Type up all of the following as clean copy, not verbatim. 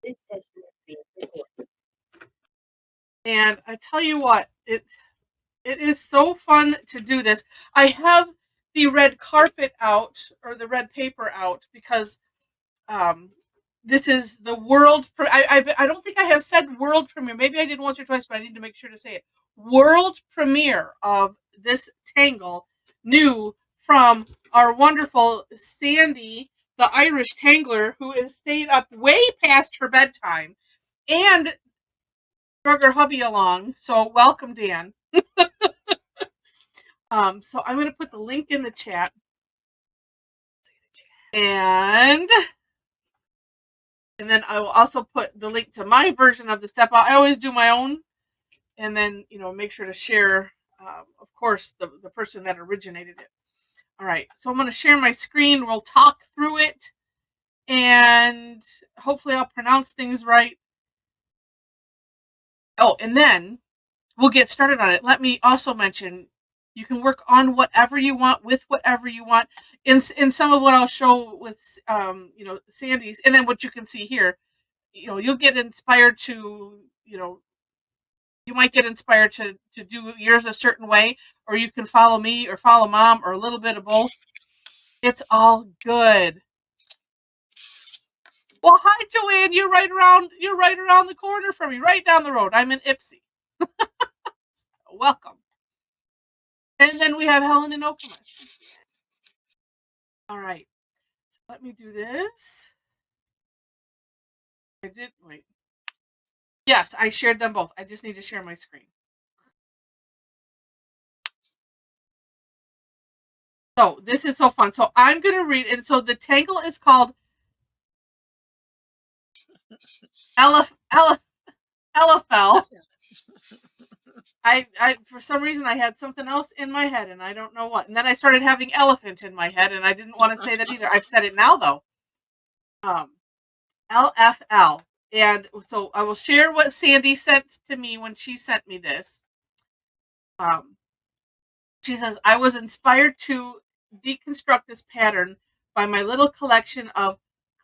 This session is being recorded. And I tell you what, it is so fun to do this. I have the red carpet out, or the red paper out, because this is the world. I don't think I have said world premiere. Maybe I did once or twice, but I need to make sure to say it. World premiere of this tangle, new from our wonderful Sandy, the Irish Tangler, who has stayed up way past her bedtime and drug her hubby along. So welcome, Dan. So I'm going to put the link in the chat. And then I will also put the link to my version of the step out. I always do my own. And then, make sure to share, of course, the person that originated it. All right. So I'm going to share my screen. We'll talk through it. And hopefully I'll pronounce things right. Oh, and then we'll get started on it. Let me also mention, you can work on whatever you want with whatever you want. In some of what I'll show with Sandy's, and then what you can see here, you'll get inspired to, you might get inspired to do yours a certain way, or you can follow me or follow mom or a little bit of both. It's all good. Well, hi Joanne, you're right around the corner from me, right down the road. I'm in Ipsy. Welcome. And then we have Helen and Okemos. All right. So let me do this. I did wait. Yes, I shared them both. I just need to share my screen. So this is so fun. So I'm gonna read, and so the tangle is called Elefel. I for some reason I had something else in my head and I don't know what. And then I started having elephant in my head and I didn't want to say that either. I've said it now though. LFL. And so I will share what Sandy sent to me when she sent me this. She says, I was inspired to deconstruct this pattern by my little collection of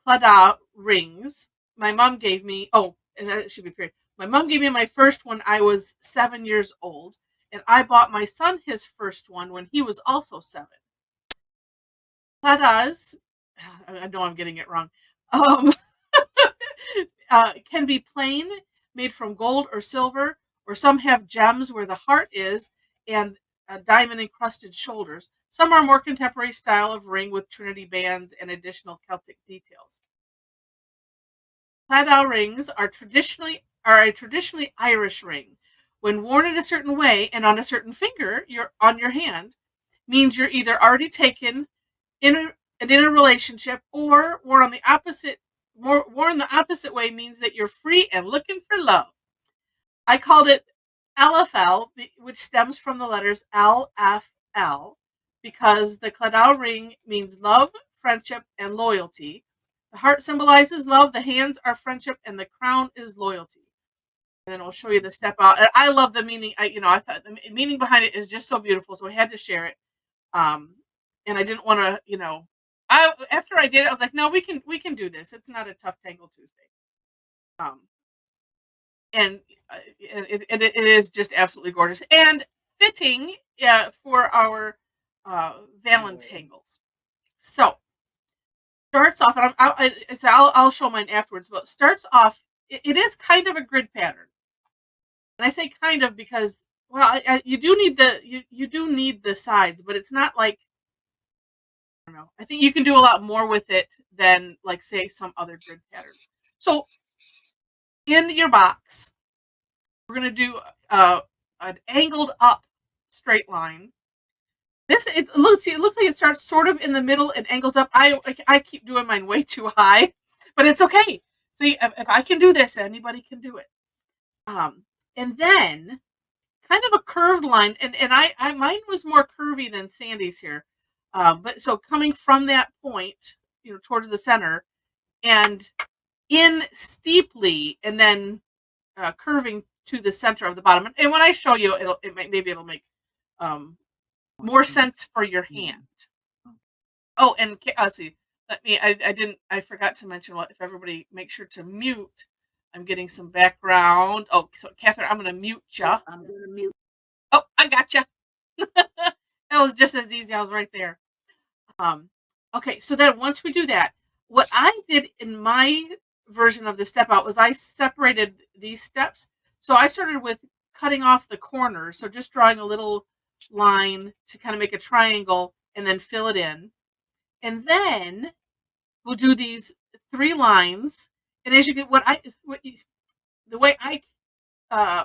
Claddagh rings my mom gave me. Oh, and that should be period. My mom gave me my first one. I was 7 years old, and I bought my son his first one when he was also 7. Claddagh, I know I'm getting it wrong, can be plain, made from gold or silver, or some have gems where the heart is and diamond encrusted shoulders. Some are more contemporary style of ring with trinity bands and additional Celtic details. Claddagh rings are a traditionally Irish ring. When worn in a certain way and on a certain finger, on your hand, means you're either already taken in a relationship, or worn the opposite way means that you're free and looking for love. I called it Elefel, which stems from the letters LFL, because the Claddagh ring means love, friendship, and loyalty. The heart symbolizes love, the hands are friendship, and the crown is loyalty. And then I'll show you the step out. And I love the meaning. I thought the meaning behind it is just so beautiful, so I had to share it. And I didn't want to, after I did it, I was like, no, we can do this. It's not a tough Tangle Tuesday. And it is just absolutely gorgeous and fitting, for our Valentangles. So starts off, and I'll show mine afterwards. But starts off, it is kind of a grid pattern, and I say kind of because, well, you do need the sides, but it's not like, I don't know. I think you can do a lot more with it than, like, say, some other grid patterns. So in your box, we're going to do an angled up straight line. It looks like it starts sort of in the middle and angles up. I keep doing mine way too high, but it's okay. See, if I can do this, anybody can do it. And then kind of a curved line, and I mine was more curvy than Sandy's here. But so coming from that point, towards the center, and in steeply, and then curving to the center of the bottom. And when I show you, maybe it'll make more sense for your hand. Oh, and let's see. I forgot to mention, if everybody make sure to mute. I'm getting some background. Oh, so Catherine, I'm going to mute you. I'm going to mute. Oh, I got you. That was just as easy. I was right there. Okay, so then once we do that, what I did in my version of the step out was I separated these steps. So I started with cutting off the corners. So just drawing a little line to kind of make a triangle and then fill it in. And then we'll do these 3 lines. And as you get the way I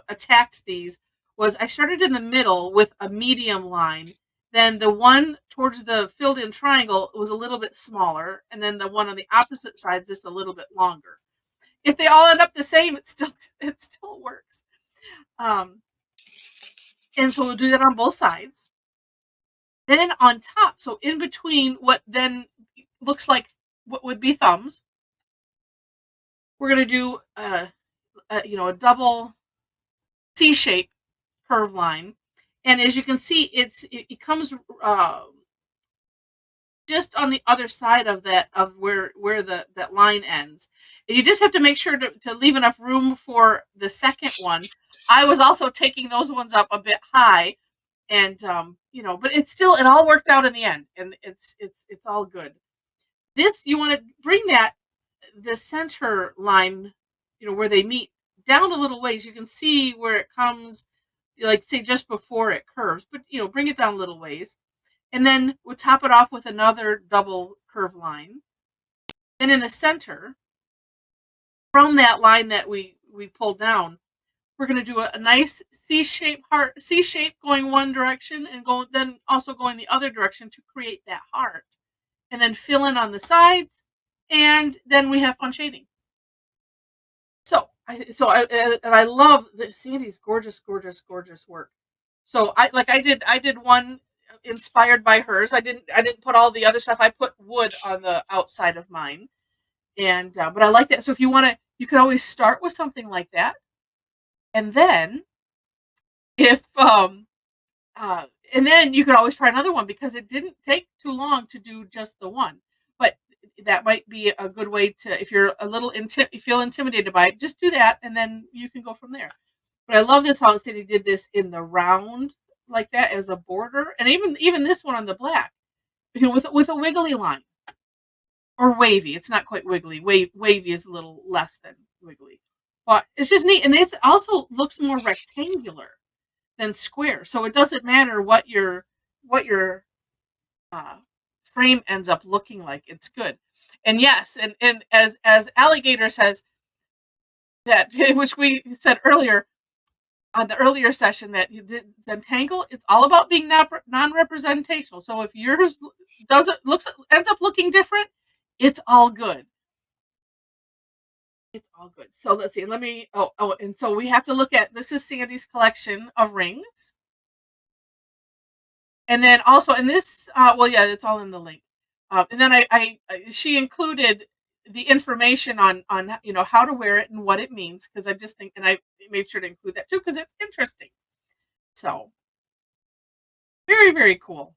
attacked these was I started in the middle with a medium line. Then the one towards the filled in triangle was a little bit smaller. And then the one on the opposite side is just a little bit longer. If they all end up the same, it still works. And so we'll do that on both sides. Then on top, so in between what then looks like what would be thumbs, we're going to do a double C-shape curve line. And as you can see, it comes just on the other side of that, of where that line ends. And you just have to make sure to leave enough room for the second one. I was also taking those ones up a bit high, and but it all worked out in the end, and it's all good. This, you want to bring the center line, where they meet, down a little ways. You can see where it comes, like say just before it curves, but bring it down a little ways. And then we'll top it off with another double curve line. Then in the center, from that line that we pulled down, we're going to do a nice C-shape going one direction and then also going the other direction to create that heart. And then fill in on the sides, and then we have fun shading. I love Sandy's gorgeous work. So I did one inspired by hers. I didn't put all the other stuff. I put wood on the outside of mine, and but I like that. So if you want to, you can always start with something like that, and then and then you can always try another one, because it didn't take too long to do just the one. But that might be a good way to, if you're you feel intimidated by it, just do that, and then you can go from there. But I love this how Cindy did this in the round like that as a border, and even this one on the black, with a wiggly line, or wavy. It's not quite wiggly. Wavy is a little less than wiggly, but it's just neat, and it also looks more rectangular than square. So it doesn't matter what your frame ends up looking like. It's good. And yes, and as Alligator says, that which we said earlier on the earlier session, that the Zentangle, it's all about being non-representational. So if yours ends up looking different, it's all good. It's all good. So let's see. And so we have to look at, this is Sandy's collection of rings. And then also in this, it's all in the link. And then she included the information on how to wear it and what it means, because I just think, and I made sure to include that too, because it's interesting. So very, very cool.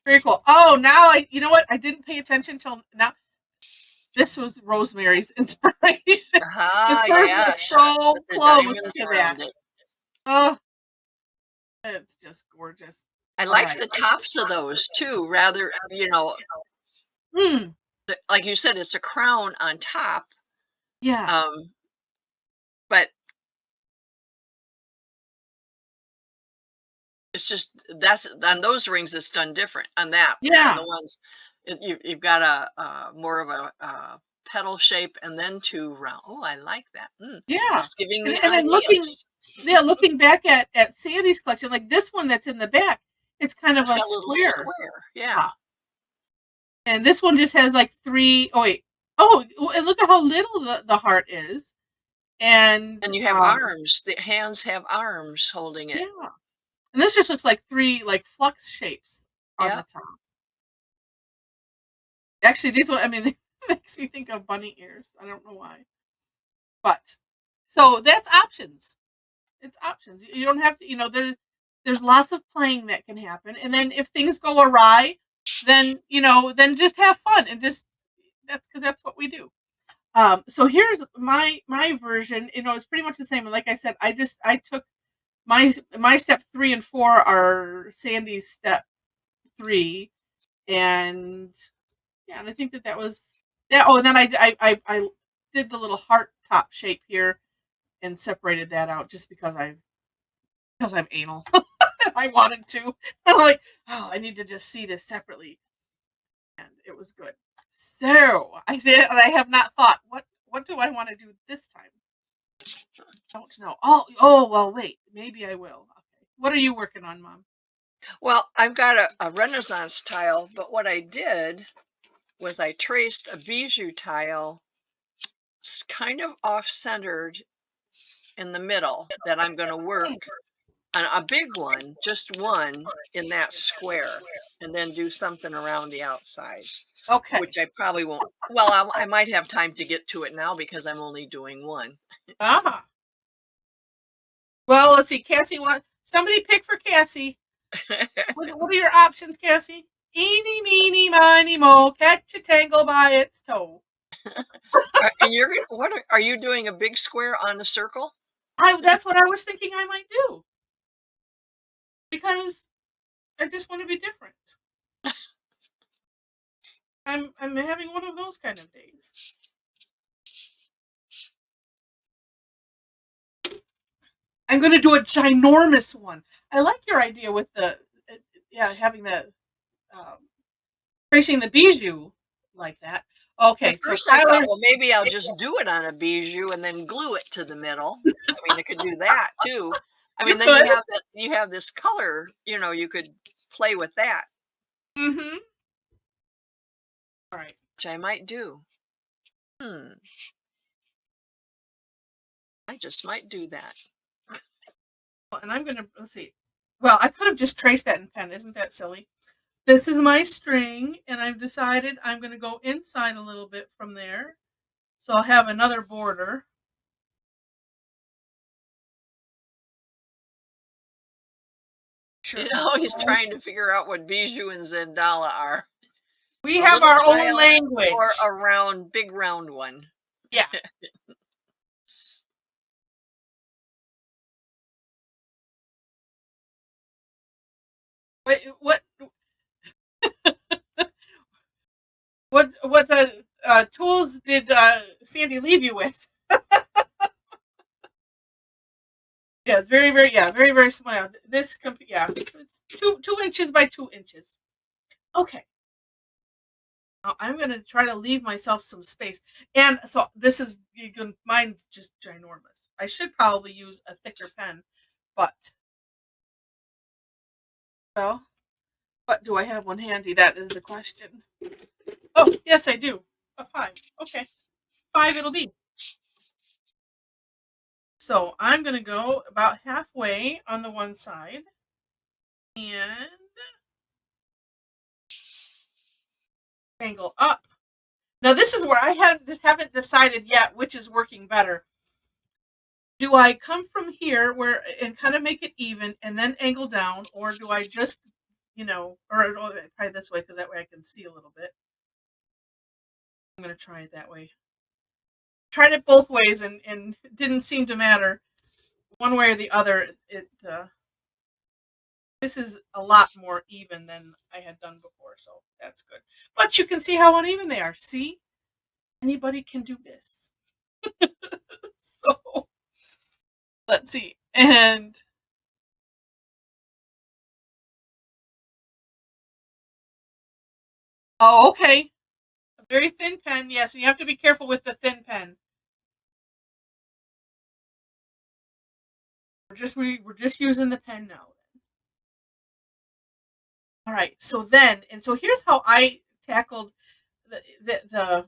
Very cool. Oh, now you know what? I didn't pay attention till now. This was Rosemary's inspiration. This person was so close to that. Oh, it's just gorgeous. I like the tops of those too. Rather, like you said, it's a crown on top. Yeah. But it's just, that's on those rings, it's done different. On that, yeah, the ones you've got a more of a petal shape, and then 2 round. Oh, I like that. Yeah, it's giving me and then looking back at Sandy's collection, like this one that's in the back, it's kind of a square. Yeah. And this one just has like 3. Oh, and look at how little the heart is. And you have arms. The hands have arms holding it. Yeah. And this just looks like 3 like flux shapes on the top. Actually, these one, it makes me think of bunny ears. I don't know why. But so that's options. It's options. You don't have to, there's lots of playing that can happen. And then if things go awry, then then just have fun and just that's what we do. So here's my version. It's pretty much the same. Like I said, I took my step 3 and 4 are Sandy's step 3, and yeah, and I think that was yeah. Oh, and then I did the little heart top shape here and separated that out just because I'm anal. I wanted to. I'm like, oh, I need to just see this separately, and it was good. So I did, and I have not thought what do I want to do this time. Don't know. Oh well, wait, maybe I will. Okay. What are you working on, Mom? Well, I've got a Renaissance tile, but what I did was I traced a bijou tile kind of off-centered in the middle that I'm going to work on a big one, just one in that square, and then do something around the outside, Okay. which I probably won't. Well, I might have time to get to it now because I'm only doing one. Ah. Well, let's see. Cassie, somebody pick for Cassie. What are your options, Cassie? Eeny, meeny, miny, mo, catch a tangle by its toe. And you're gonna, what are you doing? A big square on a circle? That's what I was thinking I might do because I just want to be different. I'm having one of those kind of days. I'm going to do a ginormous one. I like your idea with the having the um, tracing the bijou like that. Okay, At so first I thought, Tyler, well, maybe I'll just do it on a bijou and then glue it to the middle. I mean, I could do that too. I you mean, then could. you have this color, you could play with that, Mm-hmm. All right. which I might do. I just might do that. And I'm going to, let's see. Well, I could have just traced that in pen. Isn't that silly? This is my string, and I've decided I'm going to go inside a little bit from there. So I'll have another border. Sure. He's trying to figure out what bijou and Zendala are. We A have little our own tile language. or a big round one. Yeah. What tools did Sandy leave you with? Yeah, it's very, very, very, very small. It's 2 inches by 2 inches. Okay. Now I'm gonna try to leave myself some space, and so mine's just ginormous. I should probably use a thicker pen, but well, but do I have one handy? That is the question. Oh, yes, I do. A 5. Okay, 5 it'll be. So I'm gonna go about halfway on the one side, and angle up. Now this is where I haven't decided yet which is working better. Do I come from here and kind of make it even and then angle down, or do I just, or probably this way because that way I can see a little bit. I'm gonna try it that way. Tried it both ways and it didn't seem to matter one way or the other. This is a lot more even than I had done before, so that's good. But you can see how uneven they are. See, anybody can do this. So let's see. And oh, okay. A very thin pen. Yes, and you have to be careful with the thin pen. We're just using the pen now. All right. So here's how I tackled the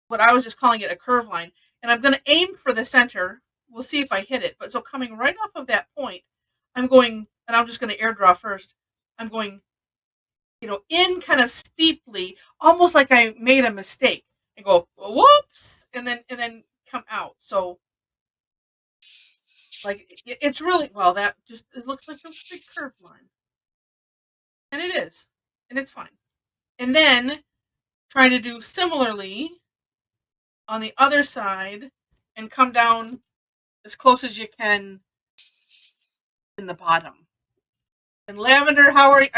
what I was just calling it a curve line, and I'm going to aim for the center. We'll see if I hit it. But so coming right off of that point, I'm going, and I'm just going to air draw first. I'm going, in kind of steeply, almost like I made a mistake, and go whoops, and then come out. So like it's really well that just it looks like a big curved line, and it is. and it's fine. And then try to do similarly on the other side and come down as close as you can in the bottom. And Lavender, how are you?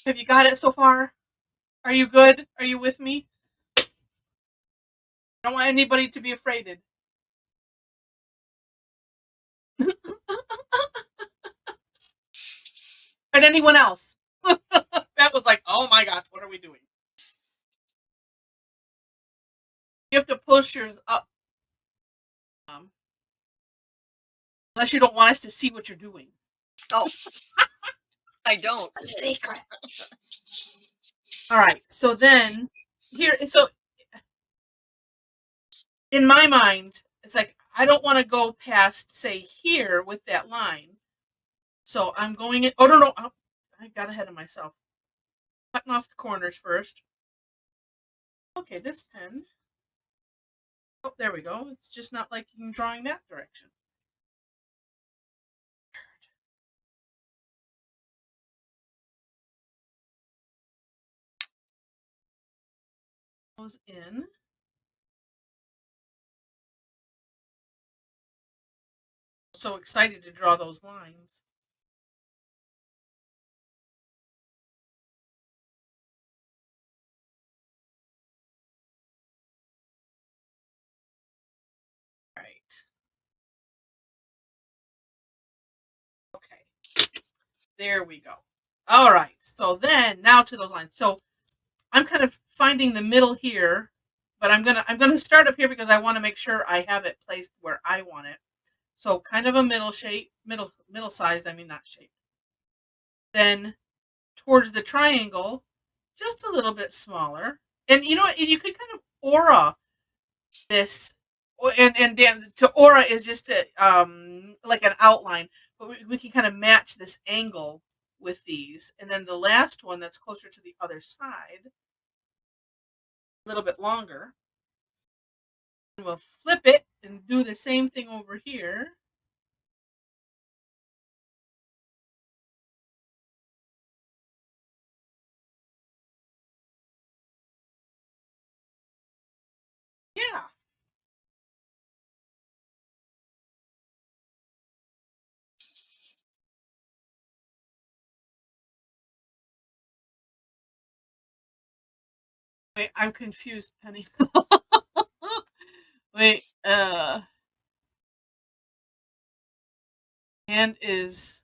Have you got it so far? Are you good? Are you with me? I don't want anybody to be afraid. And anyone else? That was like, oh my gosh, what are we doing? You have to push yours up. Unless you don't want us to see what you're doing. Oh, I don't. A secret. All right. So then here, so in my mind, it's like, I don't want to go past, say, here with that line. So I'm going in. Oh, no. I got ahead of myself. Cutting off the corners first. Okay, this pen. Oh, there we go. It's just not liking drawing that direction. Goes in. So excited to draw those lines. Right. Okay. There we go. All right. So then now to those lines. So I'm kind of finding the middle here, but I'm gonna start up here because I want to make sure I have it placed where I want it. So kind of a middle shape, middle sized, I mean not shape. Then towards the triangle, just a little bit smaller. And you know what? You could kind of aura this, and to aura is just like an outline, but we can kind of match this angle with these. And then the last one that's closer to the other side, a little bit longer. And we'll flip it and do the same thing over here. Yeah. Wait, I'm confused, Penny. Wait, hand is.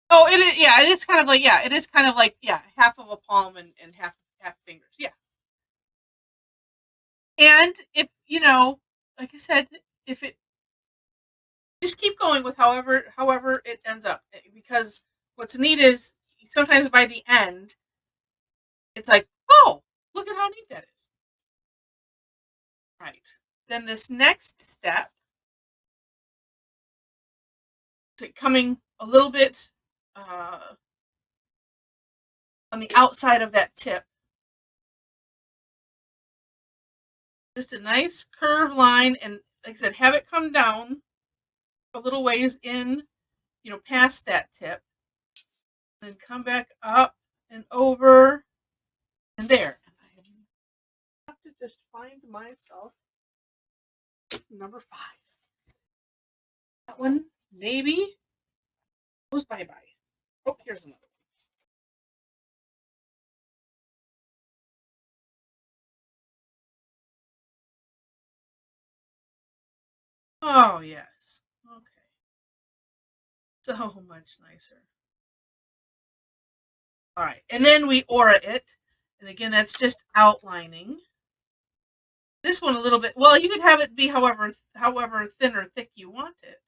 Oh, it is. Yeah, it is kind of like, yeah, it is kind of like, yeah, half of a palm and half fingers. Yeah. And if like I said, if it just keep going with however it ends up, because what's neat is sometimes by the end, it's like, oh, look at how neat that is. Right. Then this next step, coming a little bit on the outside of that tip. Just a nice curved line, and like I said, have it come down a little ways in, past that tip. Then come back up and over and there. And I have to just find myself number 5. That one maybe goes bye-bye. Oh, here's another one. Oh, yes. Okay. So much nicer. All right. And then we aura it. And again, that's just outlining. This one a little bit. Well, you could have it be however thin or thick you want it.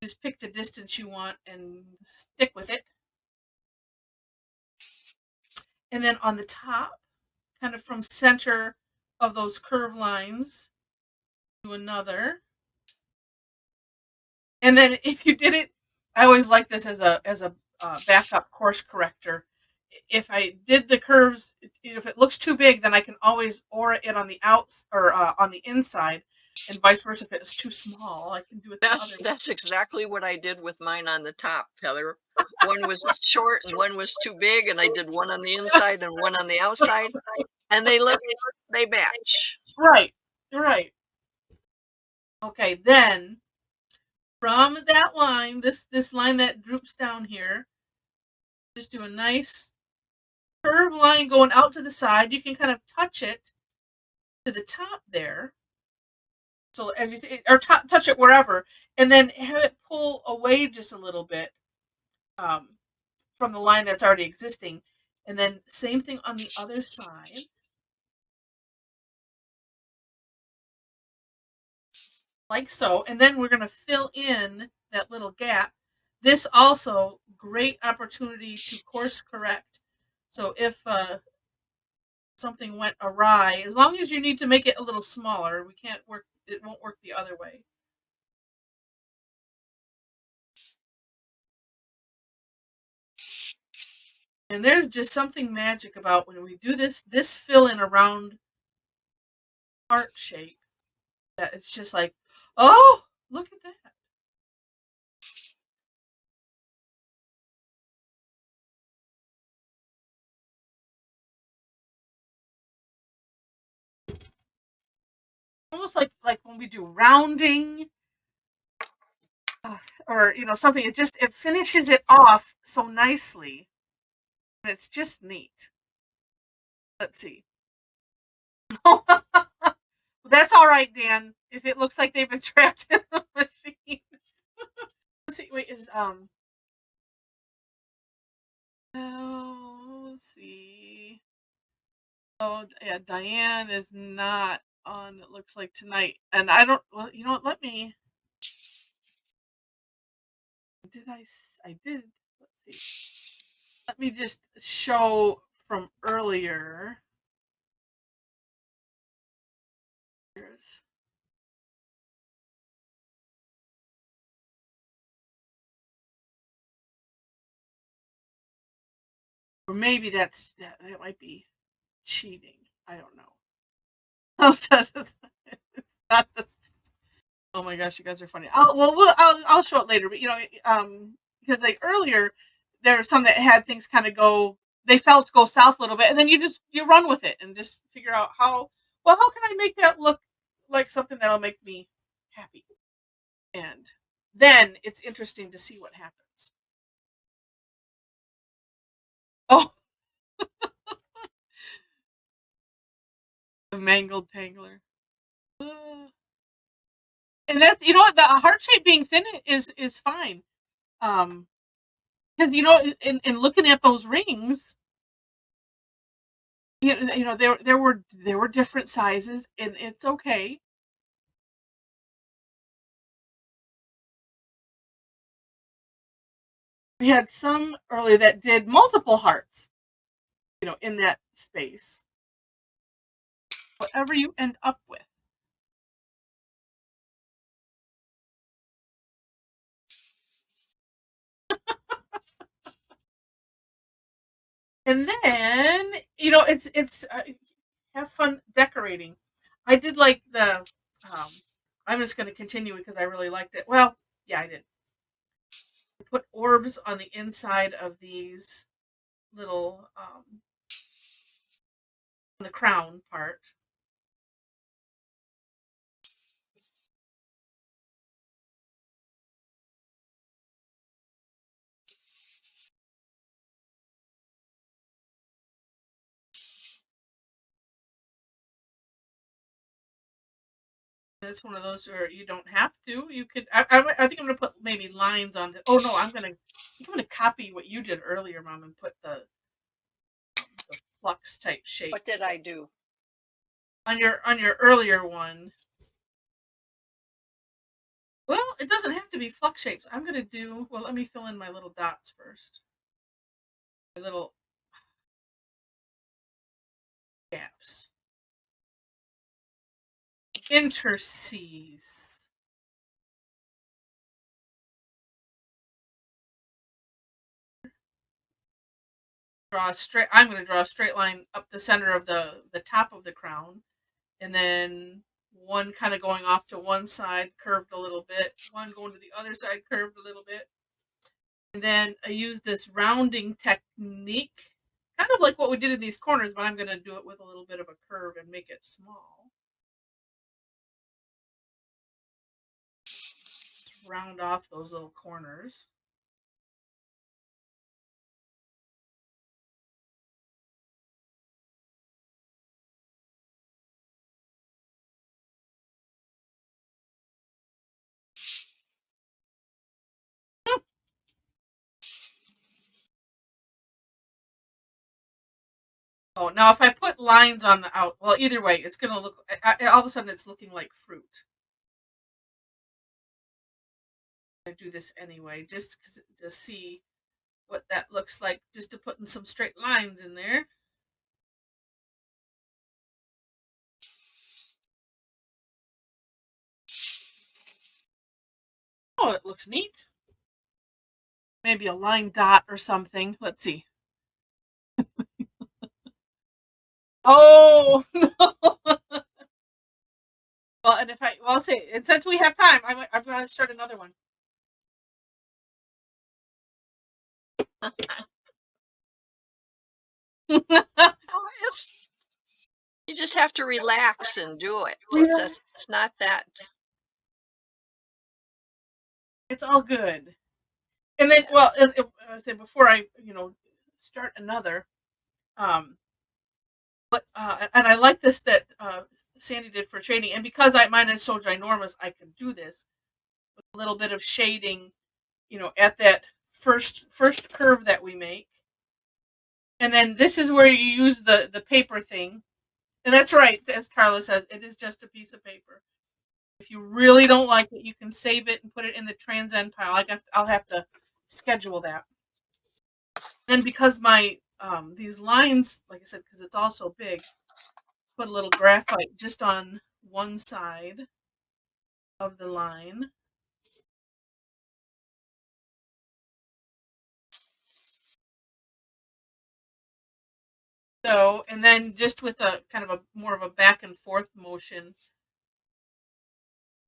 Just pick the distance you want and stick with it. And then on the top, kind of from center of those curved lines to another. And then if you did it, I always like this as a backup course corrector. If I did the curves, if it looks too big, then I can always aura it on the outs or on the inside, and vice versa. If it's too small, I can do it. That's exactly what I did with mine on the top, Heather. one was short and one was too big, and I did one on the inside and one on the outside, and they match. Right. Right. Okay, then from that line, this line that droops down here, just do a nice curved line going out to the side. You can kind of touch it to the top there. So or touch it wherever, and then have it pull away just a little bit from the line that's already existing. And then same thing on the other side. Like so. And then we're going to fill in that little gap. This also great opportunity to course correct. So if something went awry, as long as you need to make it a little smaller, it won't work the other way. And there's just something magic about when we do this fill in around heart shape, that it's just like, oh, look at that. Almost like when we do rounding, or something, it finishes it off so nicely, and it's just neat. Let's see. That's all right, Dan. If it looks like they've been trapped in the machine. Let's see. Wait, let's see. Oh, yeah, Diane is not on, it looks like, tonight. And I don't, well, you know what? I did. Let's see. Let me just show from earlier. Or maybe that might be cheating. I don't know. It's not this. Oh my gosh, you guys are funny. I'll show it later. But because like earlier, there were some that had things kind of they felt go south a little bit, and then you run with it and just figure out how can I make that look like something that'll make me happy, and then it's interesting to see what happens. Oh, the mangled tangler. And that's, what, the heart shape being thin is fine. Because in looking at those rings, there were different sizes, and it's okay. We had some earlier that did multiple hearts, in that space. Whatever you end up with. And then, it's have fun decorating. I did like the I'm just going to continue because I really liked it. Well, yeah, I did. I put orbs on the inside of these little the crown part. It's one of those where you don't have to. You could. I think I'm gonna put maybe lines on. Oh no, I'm gonna copy what you did earlier, Mom, and put the flux type shape. What did I do on your earlier one? Well, it doesn't have to be flux shapes. I'm gonna do. Well, let me fill in my little dots first. My little gaps. Interstices. I'm going to draw a straight line up the center of the top of the crown, and then one kind of going off to one side, curved a little bit, one going to the other side, curved a little bit. And then I use this rounding technique, kind of like what we did in these corners, but I'm going to do it with a little bit of a curve and make it small. Just round off those little corners. Oh, now if I put lines on the out, well, either way, it's going to look, all of a sudden it's looking like fruit. I do this anyway, just to see what that looks like, just to put in some straight lines in there. Oh, it looks neat. Maybe a line dot or something. Let's see. Oh, no. Well, and I'll say, and since we have time, I'm going to start another one. Oh, you just have to relax and do it. It's not that. It's all good. And then, well, I say before I, start another, but and I like this that Sandy did for shading, and because mine is so ginormous, I can do this with a little bit of shading, at that first curve that we make. And then this is where you use the paper thing. And that's right, as Carla says, it is just a piece of paper. If you really don't like it, you can save it and put it in the transend pile. I'll have to schedule that. Then because my these lines, like I said, because it's all so big, put a little graphite just on one side of the line. So, and then just with a kind of a more of a back and forth motion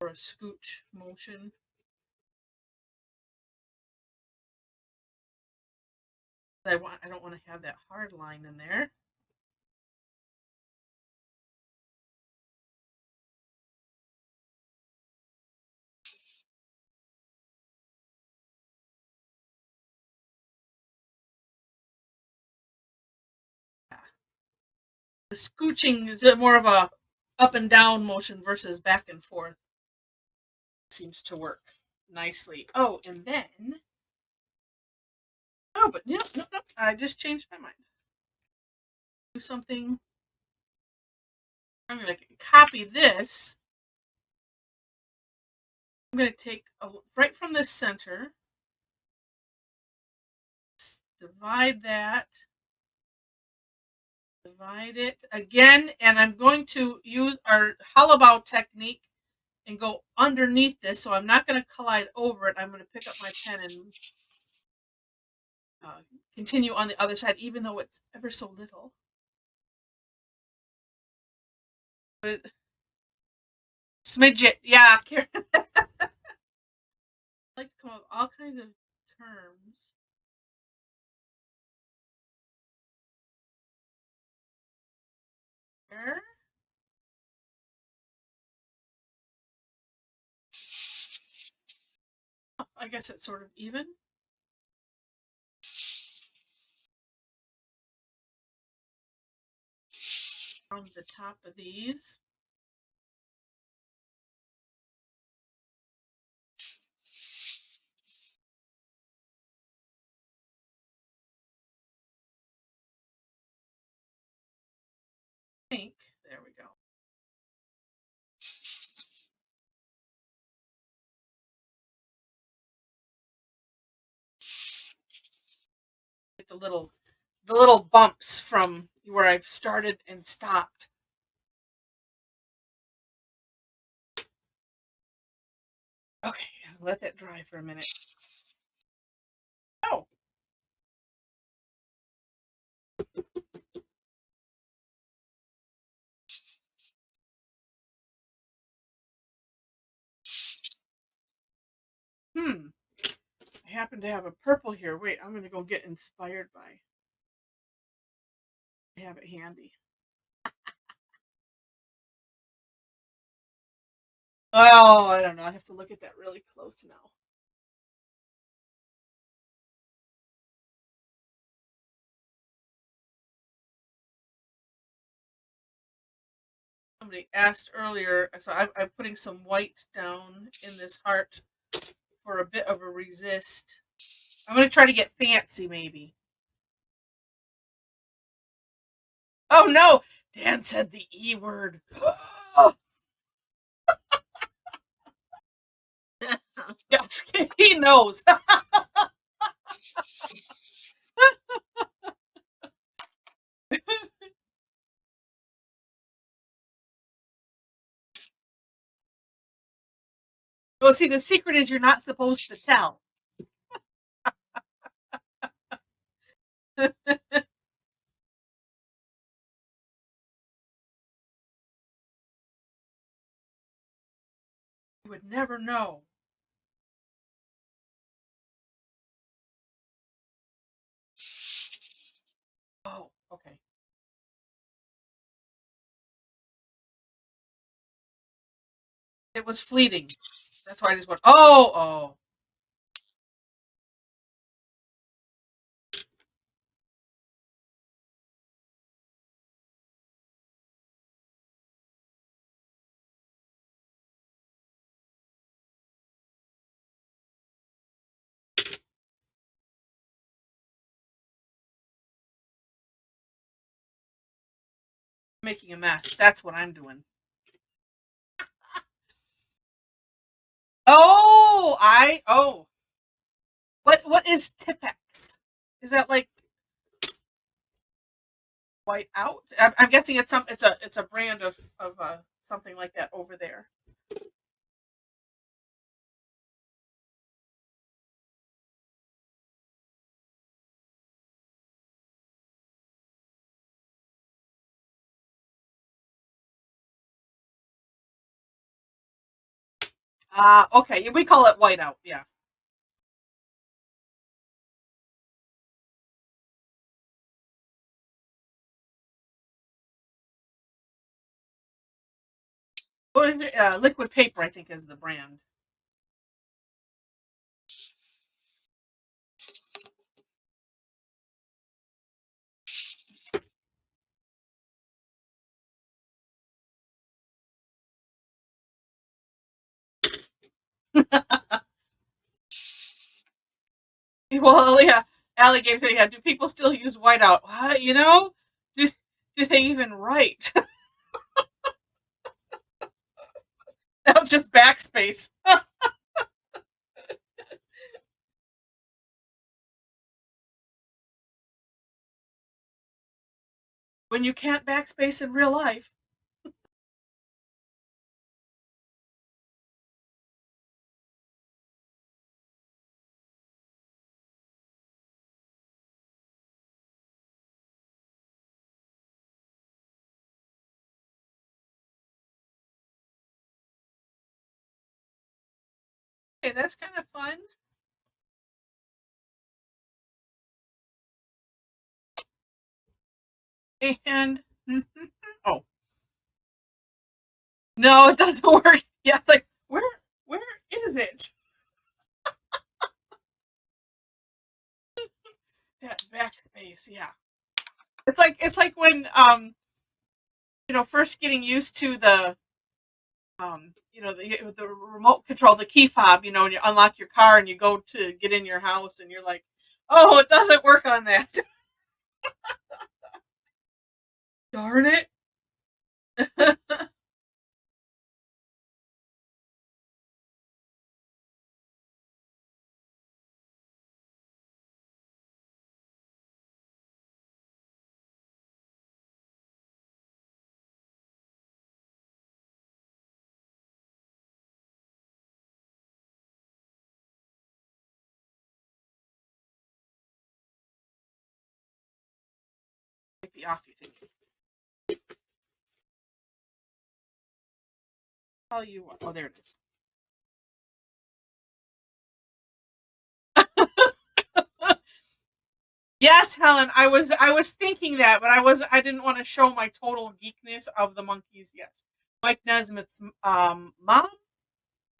or a scooch motion. I don't want to have that hard line in there. The scooching is more of a up and down motion versus back and forth. Seems to work nicely. Oh, and then but no, I just changed my mind. Do something. I'm gonna copy this. I'm gonna take right from the center, divide that, divide it again, and I'm going to use our hullabout technique and go underneath this. So I'm not going to collide over it. I'm going to pick up my pen and continue on the other side, even though it's ever so little. But smidget, yeah. I like to come up with all kinds of terms. There. Oh, I guess it's sort of even. On the top of these. Pink. There we go. Get the little bumps from where I've started and stopped. Okay, let that dry for a minute. Oh. I happen to have a purple here. Wait, I'm going to go get inspired by. I have it handy. Oh, I don't know. I have to look at that really close now. Somebody asked earlier, so I'm putting some white down in this heart for a bit of a resist. I'm going to try to get fancy, maybe. Oh, no. Dan said the E word. Yes, he knows. Well, see, the secret is you're not supposed to tell. You would never know. Oh, okay. It was fleeting. That's why I just went, oh. Making a mess. That's what I'm doing. Oh. What is Tipex? Is that like white out? I'm guessing it's a brand of something like that over there. Okay. We call it white out. Yeah. What is it? Liquid paper, I think, is the brand. Well, yeah. Allie gave me, yeah. Do people still use whiteout? Do they even write? That was just backspace. When you can't backspace in real life. Okay, that's kind of fun. And oh no, it doesn't work. Yeah, it's like where is it? That backspace, yeah. It's like when first getting used to the the remote control, the key fob, and you unlock your car and you go to get in your house and you're like, oh, it doesn't work on that. Darn it. Might be off, you think. Tell you what. Oh, there it is. Yes, Helen, I was thinking that, but I didn't want to show my total geekness of the monkeys. Yes, Mike Nesmith's mom,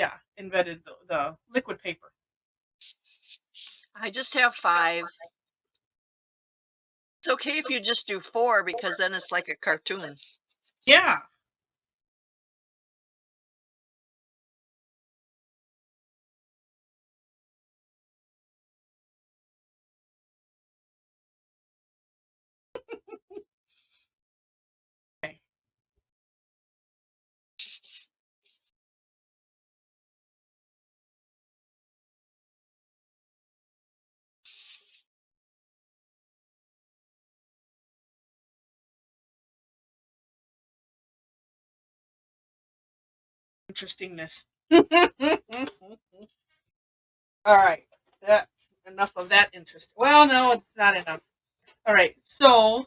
yeah, invented the liquid paper. I just have 5. It's okay if you just do 4 because then it's like a cartoon. Yeah. Okay. Interestingness. All right, that's enough of that interest. Well, no, it's not enough. All right, so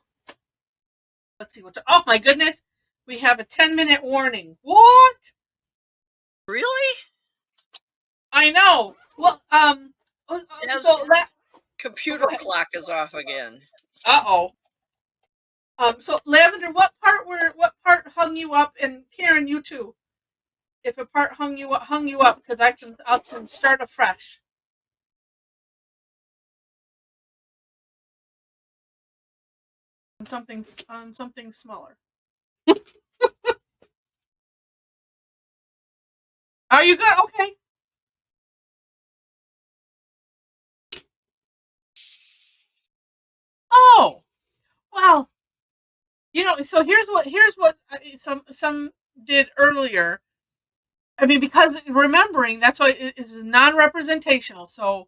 let's see oh my goodness, we have a 10-minute warning. What? Really? I know. Well, Yes. so that Computer clock is off again. uh-oh. So Lavender, what part hung you up? And Karen, you too. If a part hung you up, because I can start afresh. On something smaller. Are you good? Okay. Oh, well, so here's what some did earlier. I mean, because remembering that's why it is non-representational. So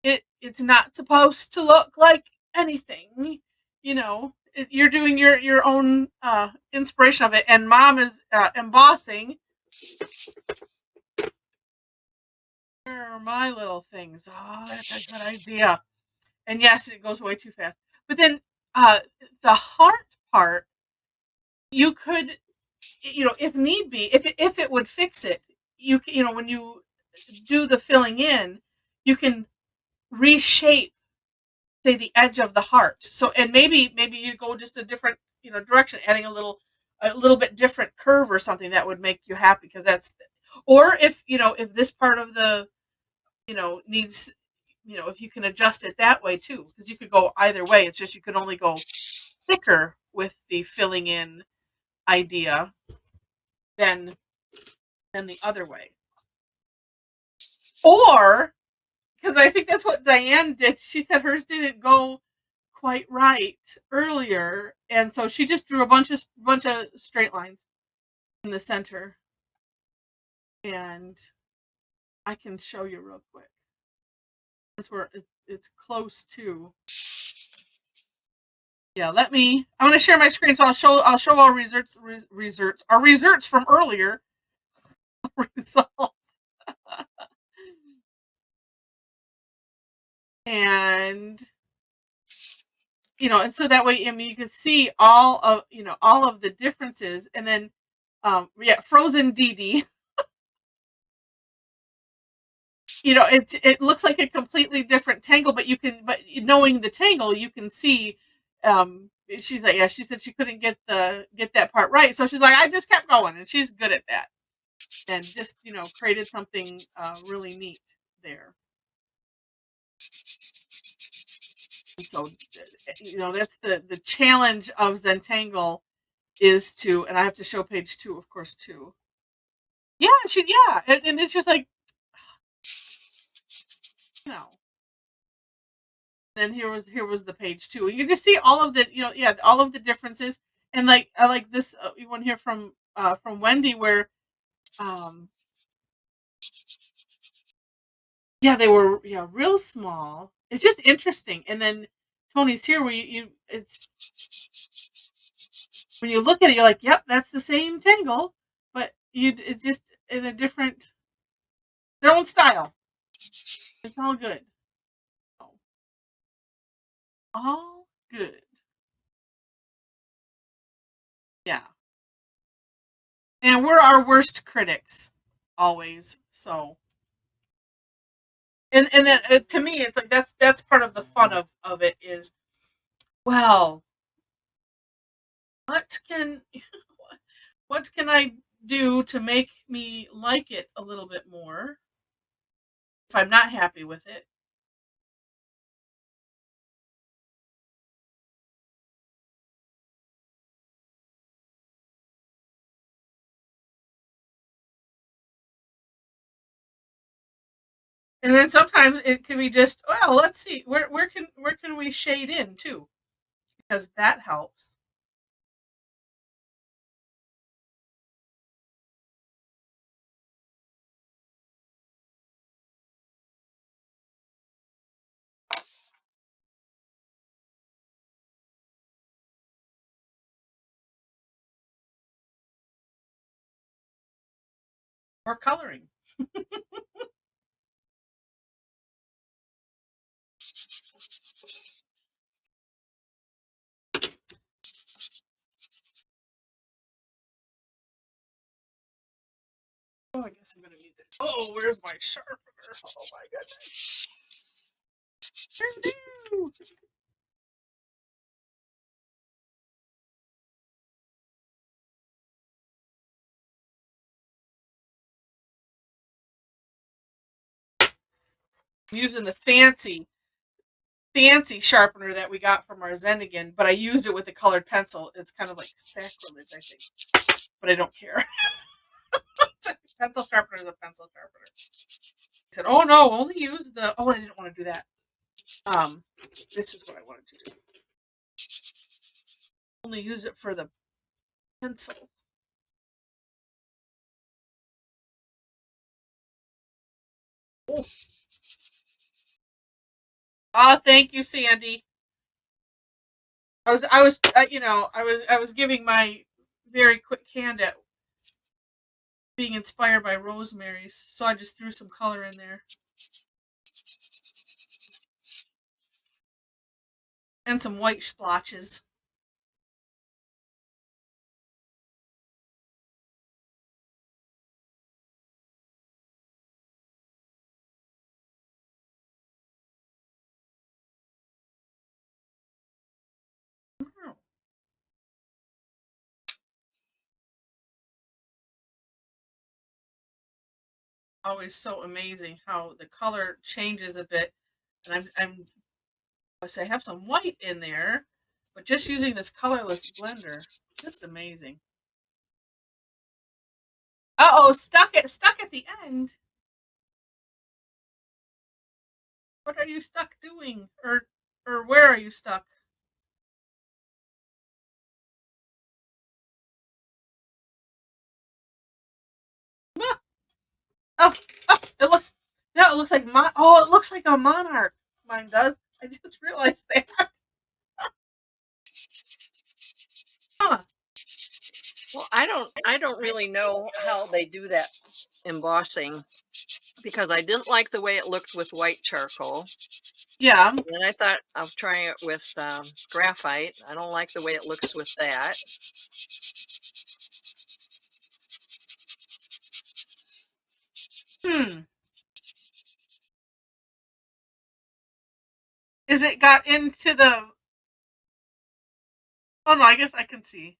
it's not supposed to look like anything. You're doing your own inspiration of it, and Mom is embossing. Where are my little things? Oh, that's a good idea. And yes, it goes way too fast. But then the heart part, you could, if need be, if it would fix it, when you do the filling in, you can reshape, say, the edge of the heart. So, and maybe you go just a different direction, adding a little bit different curve or something that would make you happy, because or if this part of the needs, if you can adjust it that way too, because you could go either way. It's just you could only go thicker with the filling in idea than the other way. Or, because I think that's what Diane did, she said hers didn't go quite right earlier, and so she just drew a bunch of straight lines in the center, and I can show you real quick. That's where it's close to. Yeah, I'm going to share my screen, so I'll show our results from earlier. Results. And and so that way, I mean, you can see all of the differences, and then Frozen DD. It looks like a completely different tangle, but knowing the tangle, you can see. She's like, yeah, she said she couldn't get that part right, so she's like, I just kept going, and she's good at that, and just created something really neat there. And so that's the challenge of Zentangle, is to, and I have to show page 2, of course, too. Yeah, and it's just like, then here was the page 2. You can just see all of the all of the differences, and like I like this one here from Wendy, where they were real small. It's just interesting. And then Tony's here, where it's when you look at it, you're like, yep, that's the same tangle, but it's just in a different, their own style. It's all good. All good. Yeah. And we're our worst critics always. So And then to me, it's like that's part of the fun of it is, well, what can what can I do to make me like it a little bit more if I'm not happy with it? And then sometimes it can be just, well, let's see, where can we shade in too? Because that helps. Or coloring. Oh, I guess I'm gonna need it. Oh, where's my sharpener? Oh my goodness. I'm using the fancy sharpener that we got from our Zentangle, but I used it with a colored pencil. It's kind of like sacrilege, I think, but I don't care. Pencil sharpener is a pencil sharpener. I said, "Oh no, only use the." Oh, I didn't want to do that. This is what I wanted to do. Only use it for the pencil. Oh, thank you, Sandy. I was giving my very quick hand at being inspired by Rosemary's, so I just threw some color in there. And some white splotches. Oh. Always so amazing how the color changes a bit. And I have some white in there, but just using this colorless blender, just amazing. Uh-oh, stuck at the end. What are you stuck doing? Or where are you stuck? Ah, oh, oh, it looks like it looks like a monarch. Mine does. I just realized that. Huh. Well, I don't really know how they do that embossing because I didn't like the way it looked with white charcoal. Yeah. And I thought of trying it with graphite. I don't like the way it looks with that. Is it got into the? Oh no, I guess I can see.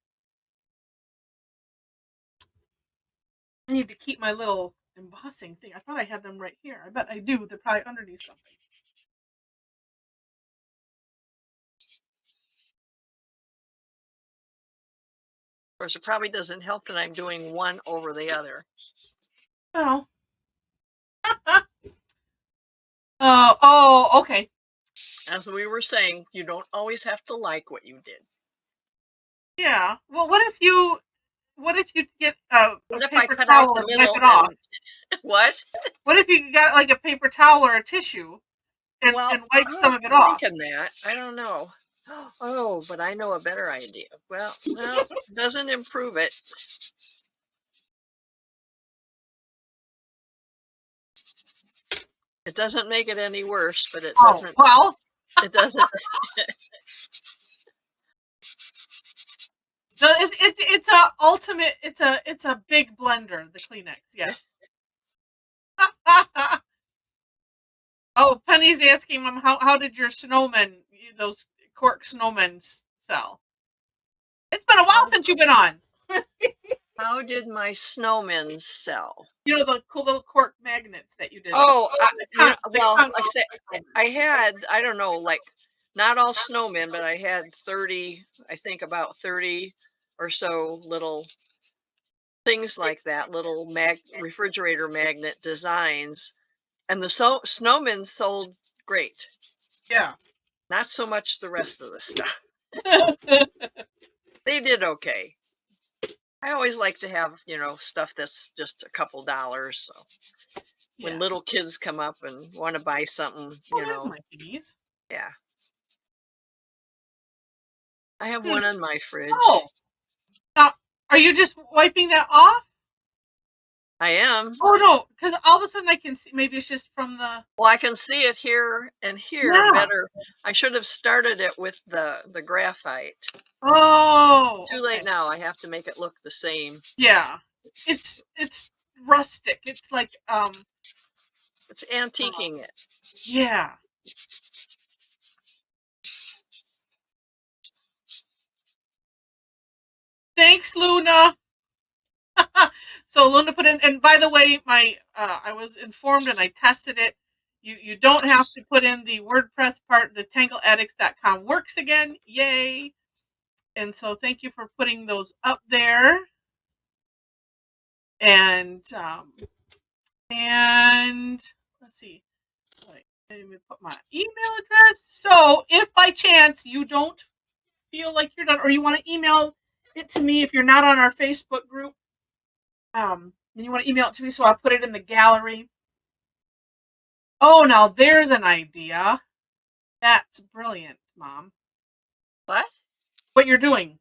I need to keep my little embossing thing. I thought I had them right here. I bet I do. They're probably underneath something. Of course, it probably doesn't help that I'm doing one over the other. Well. Oh, okay. As we were saying, you don't always have to like what you did. Yeah. Well, what if you get What a if I paper cut out towel the and wipe middle it off? and what? What if you got like a paper towel or a tissue and Well, wipe I some was of it off? thinking that. I don't know. Oh, but I know a better idea. Well, no, doesn't improve it. It doesn't make it any worse, but it Oh, doesn't. well. It doesn't. No, it's a ultimate. It's a big blender. The Kleenex, yeah. Oh, Penny's asking him how did your snowmen, those cork snowmen, sell? It's been a while since you've been on. How did my snowmen sell? You know the cool little cork magnets that you did. Oh, The well, con- like I said, I had, I don't know, like not all snowmen, but I had 30, I think about 30 or so little things like that, little refrigerator magnet designs. And the snowmen sold great. Yeah. Not so much the rest of the stuff. They did okay. I always like to have, stuff that's just a couple dollars. So when little kids come up and want to buy something, There's my keys. yeah. I have one on my fridge. Oh. Now, are you just wiping that off? I am. Oh no, because all of a sudden I can see. Maybe it's just from the. Well, I can see it here and here better. I should have started it with the graphite. Oh. Too late now. I have to make it look the same. Yeah. It's rustic. It's like It's antiquing it. Yeah. Thanks, Luna. So Luna put in, and by the way, my I was informed and I tested it. You don't have to put in the WordPress part. The tangleaddicts.com works again. Yay! And so thank you for putting those up there. And let's see. Let me put my email address. So if by chance you don't feel like you're done, or you want to email it to me if you're not on our Facebook group, and you want to email it to me, so I'll put it in the gallery. Oh, now there's an idea. That's brilliant, Mom. What? What you're doing?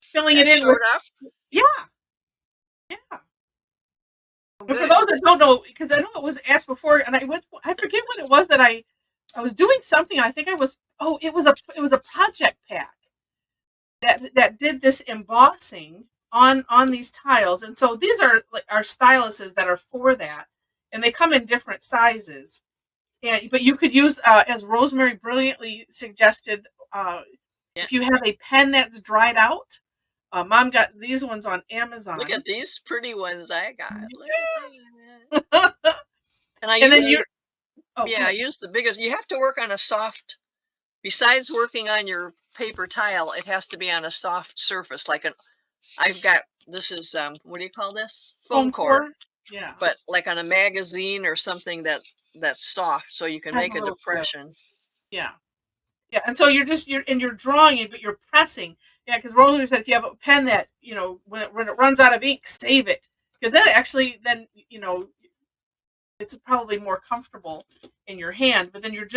Filling it in with. Up? Yeah. Yeah. And for those that don't know, because I know it was asked before, and I forget what it was that I was doing something. And I think it was a project pack that did this embossing on these tiles, and so these are our styluses that are for that, and they come in different sizes. And but you could use, as Rosemary brilliantly suggested, if you have a pen that's dried out. Mom got these ones on Amazon. Look at these pretty ones I got. Yeah. And I use the biggest. You have to work on a soft. Besides working on your paper tile, it has to be on a soft surface. I've got, this is what do you call this? Foam core. Yeah. But like on a magazine or something that's soft, so you can make a depression. Yeah. Yeah, and so you're drawing it, but you're pressing. Yeah, because Rosemary said if you have a pen that, when it runs out of ink, save it, because that actually then it's probably more comfortable in your hand. But then you're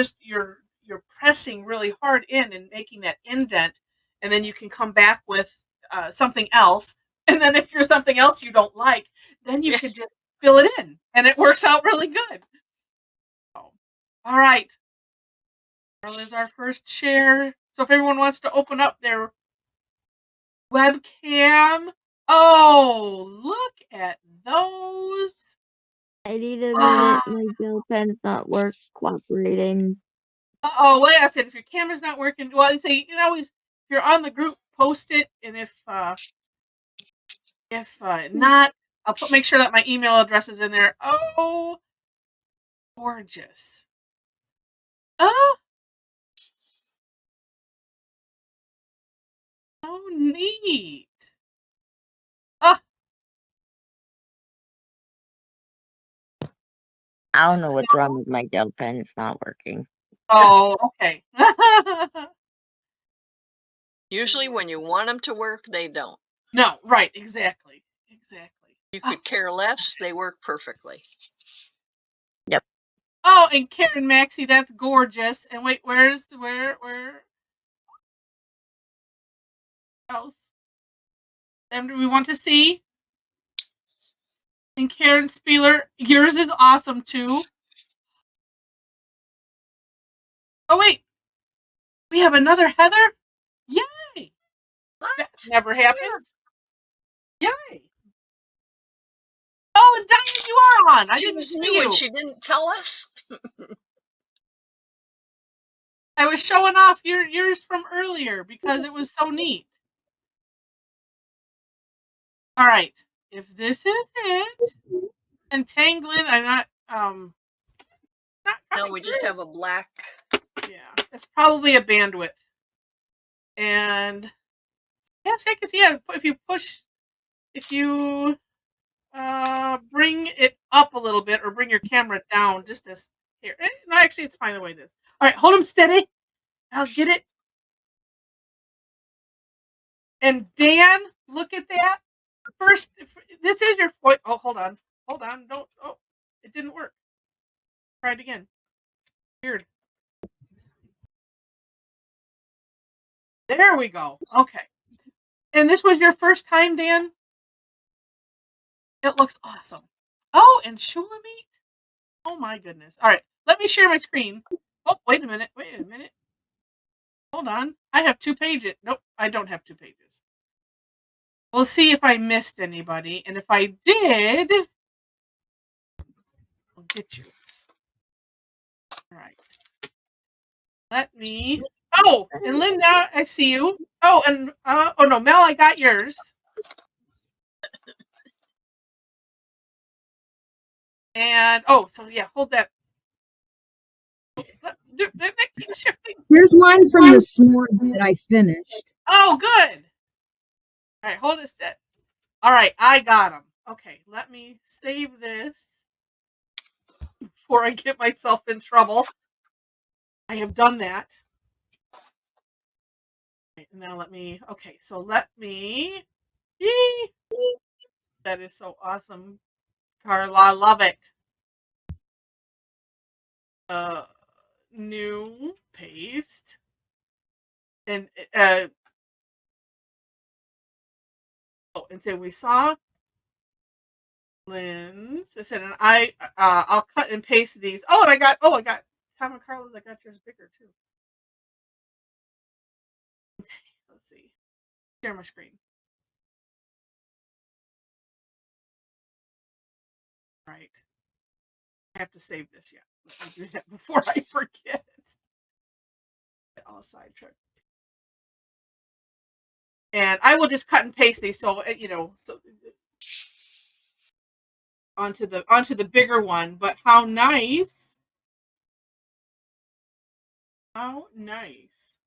pressing really hard in and making that indent, and then you can come back with something else. And then if you're something else you don't like, then you can just fill it in, and it works out really good. So, all right. Carol is our first share. So if everyone wants to open up their webcam. Oh, look at those. I need a minute. My gel pen's not cooperating. Oh, wait, I said if your camera's not working, well, say you can always, if you're on the group, post it, and if not, I'll make sure that my email address is in there. Oh, gorgeous. Oh, so neat. Oh, I don't know what's wrong with my gel pen. It's not working. oh, okay. Usually when you want them to work, they don't. No, right, exactly. You could care less. They work perfectly. Yep. Oh, and Karen Maxey, that's gorgeous. And wait, where else? Them do we want to see? And Karen Spieler, yours is awesome too. Oh wait, we have another Heather. Yay! What? That never happens. Yeah. Yay! Oh, and Diane, you are on. I didn't see you. And she didn't tell us. I was showing off yours from earlier because it was so neat. All right, if this is it, and Tangling, I'm not No, coming we just through. have a black. Yeah, it's probably a bandwidth. And yes, I can see it. If you bring it up a little bit or bring your camera down just as here. No, actually, it's fine the way it is. All right, hold them steady. I'll get it. And Dan, look at that. First, this is your. Oh, hold on. Don't. Oh, it didn't work. Try it again. Weird. There we go. Okay. And this was your first time, Dan? It looks awesome. Oh, and Shulamite. Oh my goodness. All right. Let me share my screen. Oh, wait a minute. Hold on. I have 2 pages. Nope, I don't have 2 pages. We'll see if I missed anybody. And if I did, I'll get you. All right. Let me. Oh, and Linda, I see you. Oh, and oh no, Mel, I got yours. And oh, so yeah, hold that. Keep shifting. Here's mine from this morning that I finished. Oh, good. All right, hold it steady. All right, I got them. Okay, let me save this before I get myself in trouble. I have done that. Right, now let me. Okay, so let me. Yee. That is so awesome, Carla. I love it. New paste and oh, and so we saw Lynn's. I said, and I'll cut and paste these. Oh, and I got Tom and Carlos. I got yours bigger too. Let's see. Share my screen. Right. I have to save this yet. Let me do that before I forget. Get all sidetracked. And I will just cut and paste these, so onto the bigger one. But how nice! How nice!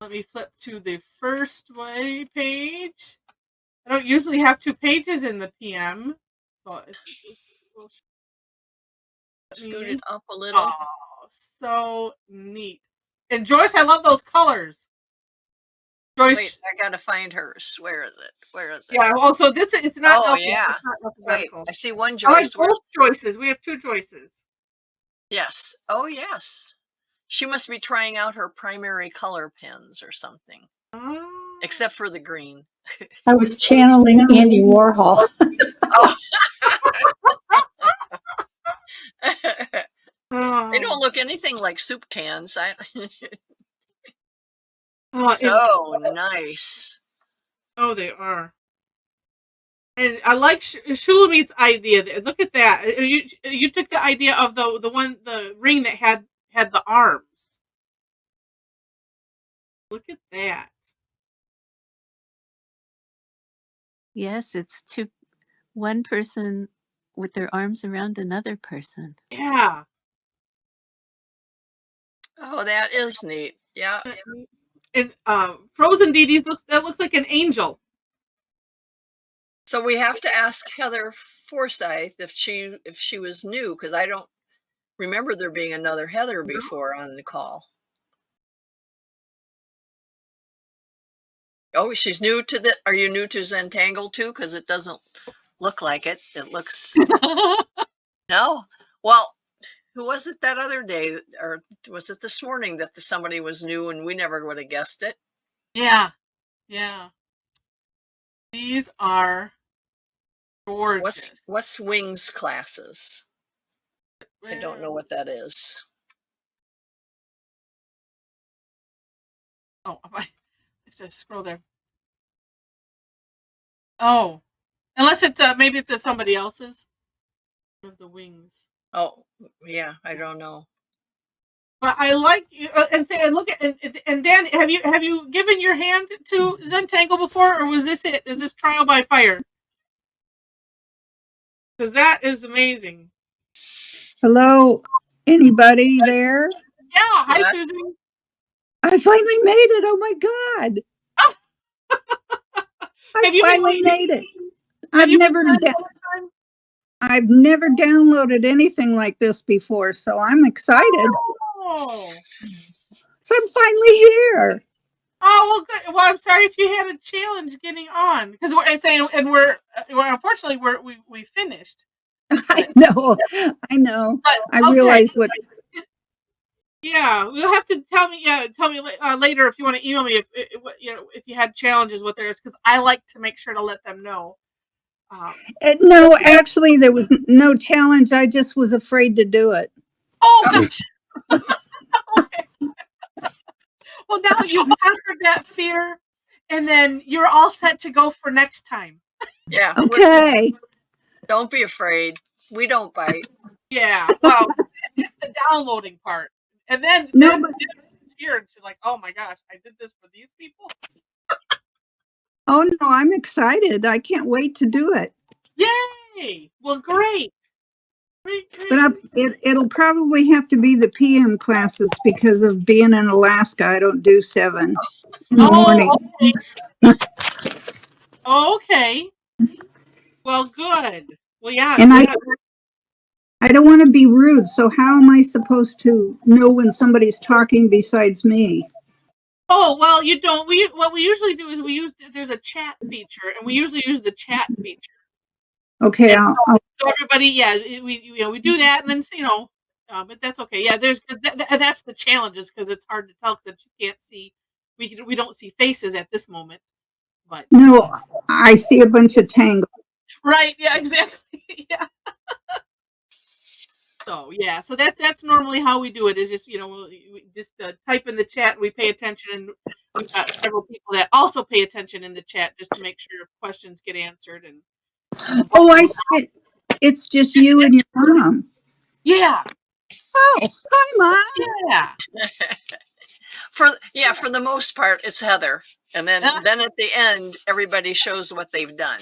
Let me flip to the first way page. I don't usually have 2 pages in the PM. So Scoot it up a little. Oh, so neat. And Joyce, I love those colors. Joyce. Wait, I gotta find hers. Where is it? Yeah. Oh, so it's not. Oh, yeah. It's not alphabetical. Wait, I see one I like Joyce. both Joyces. We have 2 Joyces. Yes. Oh, yes. She must be trying out her primary color pens or something. Oh. Except for the green. I was channeling Andy Warhol. Oh. Oh. They don't look anything like soup cans. Oh, so nice. Oh, they are. And I like Shulamite's idea. Look at that. You took the idea of the ring that had the arms. Look at that. Yes, it's one person with their arms around another person. Yeah. Oh, that is neat. Yeah. And Frozen Dee looks like an angel. So we have to ask Heather Forsyth if she was new, because I don't remember there being another Heather before on the call. Oh, she's new to the. Are you new to Zentangle too? Because it doesn't look like it. It looks. No. Well, who was it that other day, or was it this morning that somebody was new and we never would have guessed it? Yeah. Yeah. These are gorgeous. What's wings classes? I don't know what that is. Oh, I have to scroll there. Oh, unless it's maybe it's somebody else's. One of the wings. Oh, yeah, I don't know. But I like and say and look at and Dan, have you given your hand to Zentangle before, or was this it? Is this trial by fire? Because that is amazing. Hello, anybody there? Yeah, hi Yeah. Susan. I finally made it. Oh my God. I Have you been finally made it. Have I've you been never, trying da- all this time? I've never downloaded anything like this before, so I'm excited. Oh. So I'm finally here. Oh well, good. Well, I'm sorry if you had a challenge getting on because we're saying, and we're unfortunately we finished. I But, know. I okay. realized what. Yeah, you'll have to tell me. Yeah, tell me later if you want to email me if you had challenges with theirs because I like to make sure to let them know. No, actually, there was no challenge. I just was afraid to do it. Oh gosh. Okay. Well, now you've conquered that fear, and then you're all set to go for next time. Yeah. Okay. Don't be afraid. We don't bite. Yeah. Well, it's the downloading part, and then No, but it's here, and she's like, "Oh my gosh, I did this for these people." oh no, I'm excited. I can't wait to do it. Yay! Well, great. Great. But it'll probably have to be the PM classes because of being in Alaska. I don't do 7 in the morning. Okay. Well, good. Well, yeah. And I don't want to be rude. So how am I supposed to know when somebody's talking besides me? Oh, well, you don't. What we usually do is there's a chat feature, and we usually use the chat feature. Okay, And so everybody, yeah, we do that, and then but that's okay. Yeah, and that's the challenge is because it's hard to tell because you can't see. We don't see faces at this moment, but no, I see a bunch of tangle. right, yeah, exactly, yeah. So yeah, so that's normally how we do it. Is just we just type in the chat, and we pay attention, and we've got several people that also pay attention in the chat just to make sure questions get answered and. Oh, I see it. It's just you and your mom. Yeah. Oh, hi, Mom. Yeah. For the most part, it's Heather, and then at the end, everybody shows what they've done.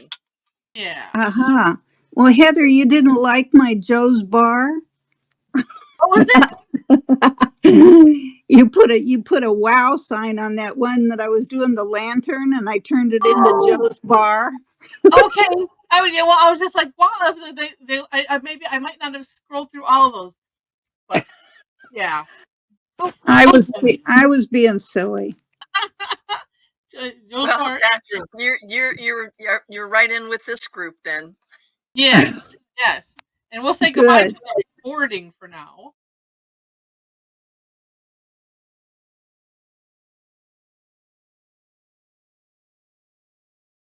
Yeah. Uh-huh. Well, Heather, you didn't like my Joe's bar? What was it? You put a wow sign on that one that I was doing the lantern, and I turned it into Joe's bar. Okay. I was just like, wow. Maybe I might not have scrolled through all of those, but yeah. I was being silly. Well, you're right in with this group then. Yes. Yes. And we'll say goodbye to the recording for now.